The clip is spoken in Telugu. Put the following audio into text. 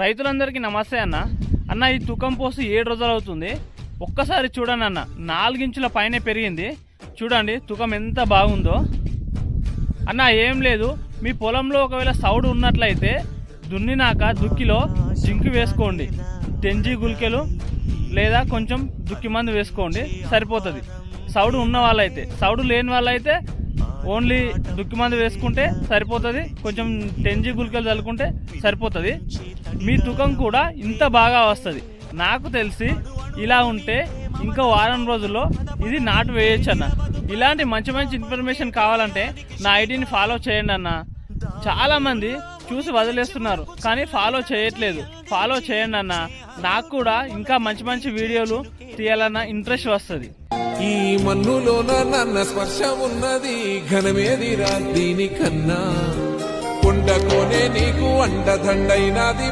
రైతులందరికీ నమస్తే అన్న ఈ తూకం పోసి 7 రోజులు అవుతుంది. ఒక్కసారి చూడండి అన్న, 4 ఇంచుల పైనే పెరిగింది. చూడండి తూకం ఎంత బాగుందో అన్న. ఏం లేదు, మీ పొలంలో ఒకవేళ సౌడు ఉన్నట్లయితే దున్నినాక దుక్కిలో జింకు వేసుకోండి, టెంజీ గుళికలు లేదా కొంచెం దుక్కి మందు వేసుకోండి, సరిపోతుంది. సౌడు ఉన్న వాళ్ళైతే, సౌడు లేని వాళ్ళైతే ఓన్లీ దుక్కి మందు వేసుకుంటే సరిపోతుంది, కొంచెం టెంజీ గుళికలు చల్లుకుంటే సరిపోతుంది. మీ తూకం కూడా ఇంత బాగా వస్తుంది. నాకు తెలిసి ఇలా ఉంటే ఇంకా వారం రోజుల్లో ఇది నాటు వేయచ్చు అన్న. ఇలాంటి మంచి మంచి ఇన్ఫర్మేషన్ కావాలంటే నా ఐడిని ఫాలో చేయండి అన్న. చాలామంది చూసి వదిలేస్తున్నారు కానీ ఫాలో చేయట్లేదు. ఫాలో చేయండి అన్న. నాకు కూడా ఇంకా మంచి మంచి వీడియోలు తీయాలన్న ఇంట్రెస్ట్ వస్తుంది. ఈ మన్నులోన నన్న స్పర్శ ఉన్నది, ఘనమేదిరా దీనికన్నా. కొండకోనే నీకు అండదండైనది.